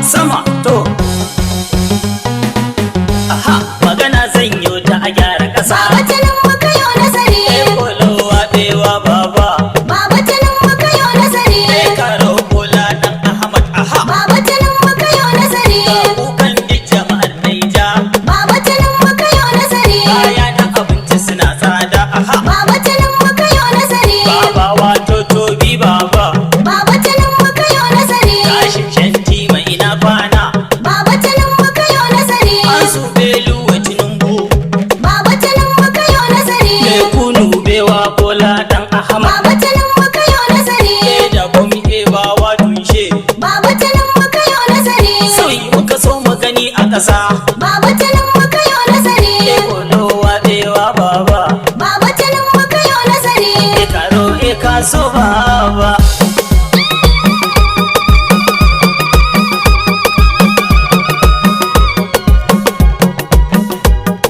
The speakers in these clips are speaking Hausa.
sama to aha magana zan yi ta a gyara kasa Baba Tinubu kayo nazari kolowa bewa baba Baba Tinubu kayo nazari karo bola dan ahmad aha Baba Tinubu kayo nazari kukan duk jama'ar naija Baba Tinubu kayo nazari kaya na abinci suna tsada aha Baba Tinubu kayo nazari baba wato tobi baba Baba Tinubu kayo nazari tashin shanti mai ina kwana Baba Tinubu kayo nazari an su belu wa Tinubu Baba Tinubu kayo nazari kunu bewa bola dan ahmad Baba Tinubu kayo nazari da komi ebawa tunshe Baba Tinubu kayo nazari sauyi muka so mu gani a ƙasa Baba Tinubu kayo nazari kolowa bewa baba Baba Tinubu kayo nazari karo kaso baba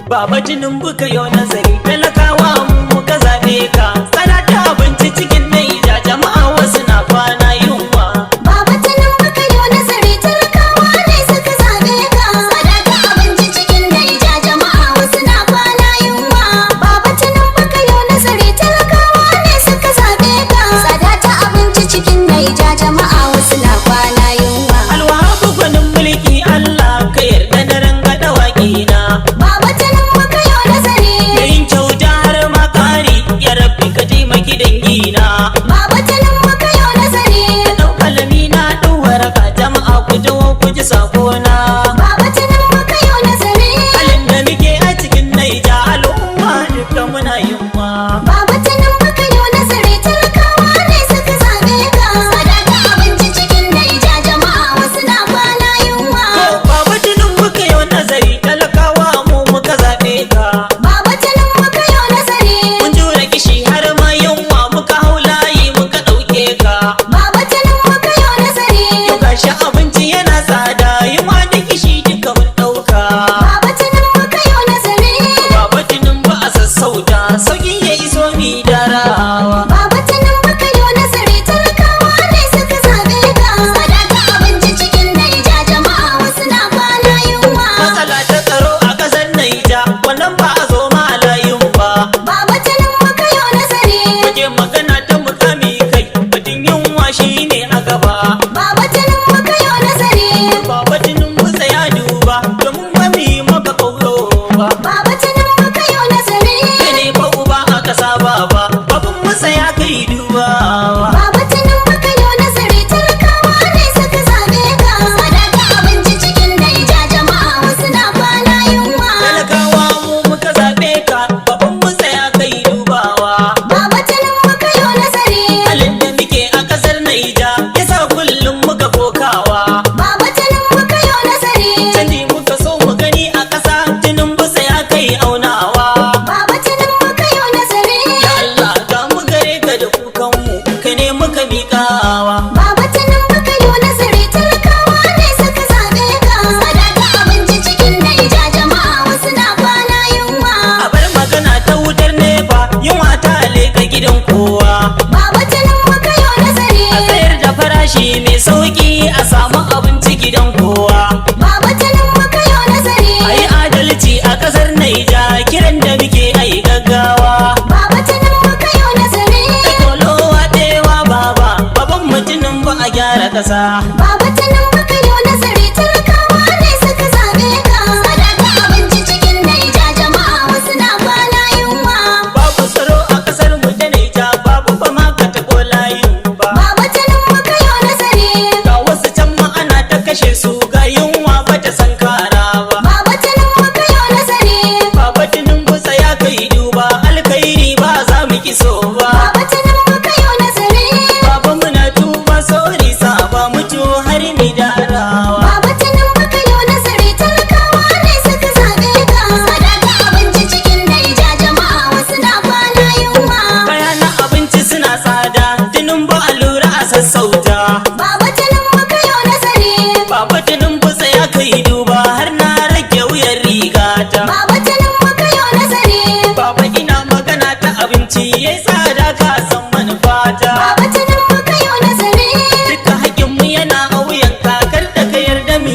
Baba Tinubu kayo nazari talakawa mu muka zaɓe ka tsada ta abinci cikin naija jama'a wasu na kwana yunwa Baba Tinubu kayo nazari talakawa ne suka zabe ka sadaka abinci cikin Naija jama'a wasu na kwana yunwa Baba Tinubu kayo nazari talakawa ne suka zabe ka sadaka abinci cikin Naija jama'a wasu na kwana yunwa alwabu gwanin mulki Allah ka yarda na rangada waƙina Baba Tinubu kayo nazari yin kyauta har ma ƙari ya rabbi ka taimaki dangina Baba Tinubu kayo nazari ɗau kalami na ɗau waraka jama'a ku jawo ku ji sakona Baba Tinubu kayo nazari halin da muke a cikin naija al'umma duka muna yunwa Baba Tinubu kayo nazari talakawa ne suka zabe ka sadaka abinci cikin Naija jama'a wasu na kwana yunwa Baba Tinubu kayo nazari talakawa mu muka zaɓe ka Baba Tinubu kayo nazari mun jure kishi har ma yunwa muka hau layi muka ɗauke ka Baba Tinubu kayo nazari yau gashi abinci yana tsada yunwa da kishi duka mun ɗauka Baba Tinubu kayo nazari Baba Tinubu a sassauta sauki ya iso mi darawa Baba Tinubu kayo nazari talakawa ne suka zabe ka sadaka abinci cikin Naija jama'a wasu na kwana yunwa matsala ta tsaro a ƙasar naija wannan ba a zo ma layin ba Baba Tinubu kayo nazari Waje magana ta mukami kai batun yunwa shine a gaba Baba Tinubu kayo nazari Baba Tinubu tsaya duba domin ba mu yi maka kauro ba Baba Tinubu kayo nazari kai ne fa uba a ƙasa baba babun mu tsaya kai dubawa Baba Tinubu kayo nazari talakawa ne suka zabe ka sadaka abinci cikin Naija jama'a wasu na kwana yunwa talakawa mu muka zaɓe ka babun mu tsaya kai dubawa Baba Tinubu kayo nazari halin da muke a ƙasar naija yasa kullum muka kokawa Baba Tinubu kayo nazari canji muka so mu gani a ƙasa Tinubu tsaya kai aunawa Baba Tinubu kayo nazari ya Allah ga mu gare ka da kukanmu ka ne muka miƙawa Baba Tinubu kayo nazari talakawa ne suka zabe ka sadaka abinci cikin Naija jama'a wasu na kwana yunwa a bar magana ta wutar nefa yunwa ta leka gidan kowa Baba Tinubu kayo nazari a tsayar da farashi mai sauki a samu abinci gidan kowa Baba Tinubu kayo nazari a yi adalci a ƙasar naija kiran da muke a yi gaggawa Baba Tinubu kayo nazari kolowa ɗewa baba baban mutumin ba a gyara ƙasa Baba Tinubu kayo nazari talakawa ne suka zabe ka sadaka abinci cikin Naija jama'a wasu na kwana yunwa babu tsaro a ƙasar mu ta naija babu ba ma ka taɓo layin ba Baba Tinubu kayo nazari ga wasu can ma ana ta kashe su ga yunwa ba ta san kara ba Baba Tinubu kayo nazari Baba Tinubu tsaya kai duba alkhairi ba za mu ki so ba Baba Tinubu kayo nazari Baba muna tuba sauri sa ba mutu har mi darawa Baba Tinubu kayo nazari talakawa ne suka zabe ka sadaka abinci cikin Naija jama'a wasu na kwana yunwa kaya na abinci suna tsada Tinubu a lura a sassauta Baba Tinubu kayo nazari Baba Tinubu tsaya kai duba har na rage wuyan rigata Baba Tinubu kayo nazari Baba ina magana ta abinci yayi tsada ka san manufata Baba Tinubu kayo nazari duka haƙƙin mu yana a wuyan kakar da ka yarda mu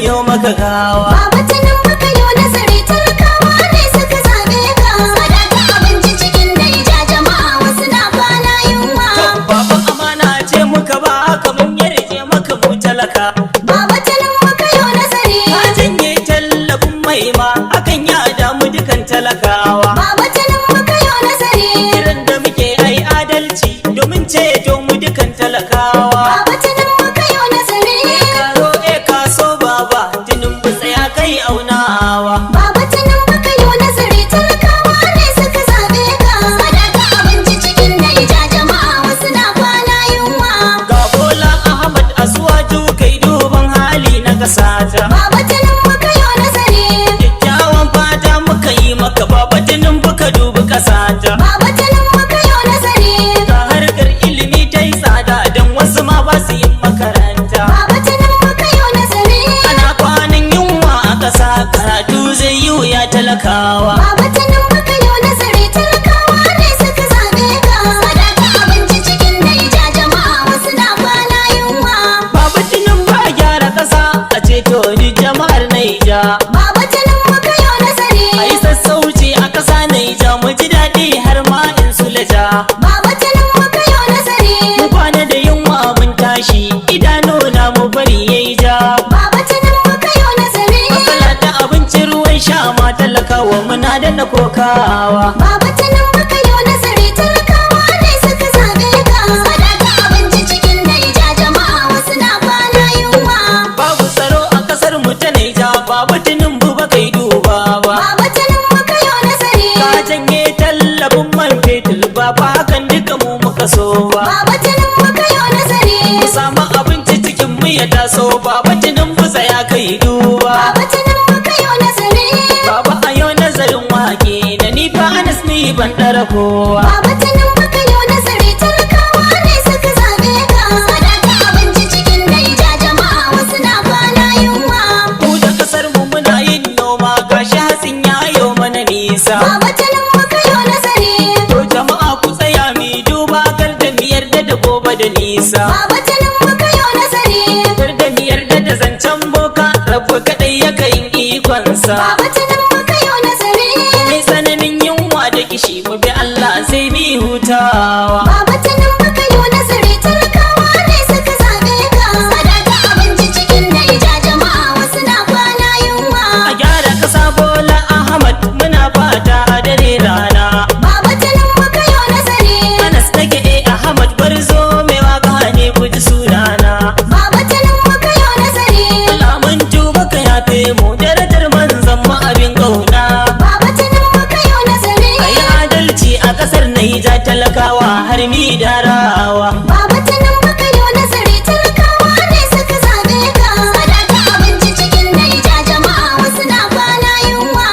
talakawa. Baba Tinubu ka yo nazari. Karo kaso baba Tinubu tsaya kai aunawa. Baba Tinubu ka yo nazari talakawa ne suka zabe ka. Sadaka abinci cikin Naija jama'a wasu na kwana yunwa. Ga Bola Ahmad Asuwaju kai duban hali na kasata. Baba Tinubu ka yo nazari. Kyakkyawan fata muka yi maka baba Tinubu ka dubi kasata. Baba Tinubu ka yo nazari. Ga harkar ilimi ta yi tsada don wasu ma ba su yin makaranta. Baba Tinubu ka yo nazari. Ana kwanan yunwa a ƙasa karatu zai yi wuya talakawa. Baba Tinubu ka yo nazari talakawa ne suka zabe ka. Sadaka abinci cikin Naija jama'a wasu na kwana yunwa. Baba Tinubu a gyara ƙasa a ceto ni jama'ar Naija. Baba Tinubu ka yo nazari. A yi sassauci a ƙasa Naija mu ji daɗi har ma in sulaja. Baba Tinubu ka yo nazari. Mu kwana da yunwa mun tashi idanu na mu bari yayi ja. Baba Tinubu ka yo nazari. Matsala ta abinci ruwan sha ma talakawa muna da na kokawa. Baba Tinubu ka yo nazari talakawa ne suka zabe ka. Sadaka abinci cikin Naija jama'a wasu na kwana yunwa. Babu tsaro a ƙasar mu ta Naija babu Tinubu ba kai duba ba. Baba Tinubu ka yo nazari. Ka janye tallafin man fetur ba fa hakan duka mu muka so ba. Baba Tinubu ka yo nazari. Mu samu abinci cikin mu ya taso baba Tinubu tsaya kai duba. Baba Tinubu ka yo nazari. Baba a yau nazarin wake da ni fa Anas ni ban ɗara kowa. Baba Tinubu ka yo nazari talakawa ne suka zabe ka. Sadaka abinci cikin Naija jama'a wasu na kwana yunwa. Mu da ƙasar mu muna yin noma gashi hatsin ya yo mana nisa. Baba Tinubu ka yo nazari. To jama'a ku tsaya mi duba kar da mi yarda da gobe da nisa. Baba Tinubu ka yo nazari. Kar da mi yarda da zancen boka rabu kaɗai ya yin ikonsa. Baba Tinubu ka yo nazari. Mai tsananin yunwa da kishi mu bi Allah sai mi hutawa. Baba Tinubu ka yo nazari talakawa ne suka zabe ka. Sadaka abinci cikin Naija jama'a wasu na kwana yunwa. A gyara ƙasa Bola Ahmad muna fata a dare rana. Baba Tinubu ka yo nazari. Anas nake Ahmad Barzo mai waka ne ku ji sunana. Baba Tinubu ka yo nazari. Allah mun tuba ka yafe mu darajar manzon mu abin kauna. Baba Tinubu ka yo nazari. A yi adalci a ƙasar Naija talakawa har mi darawa. Baba Tinubu ka yo nazari talakawa ne suka zabe ka. Sadaka abinci cikin Naija jama'a wasu na kwana yunwa.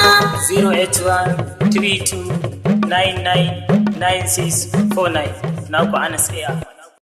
08132999649 naku Anas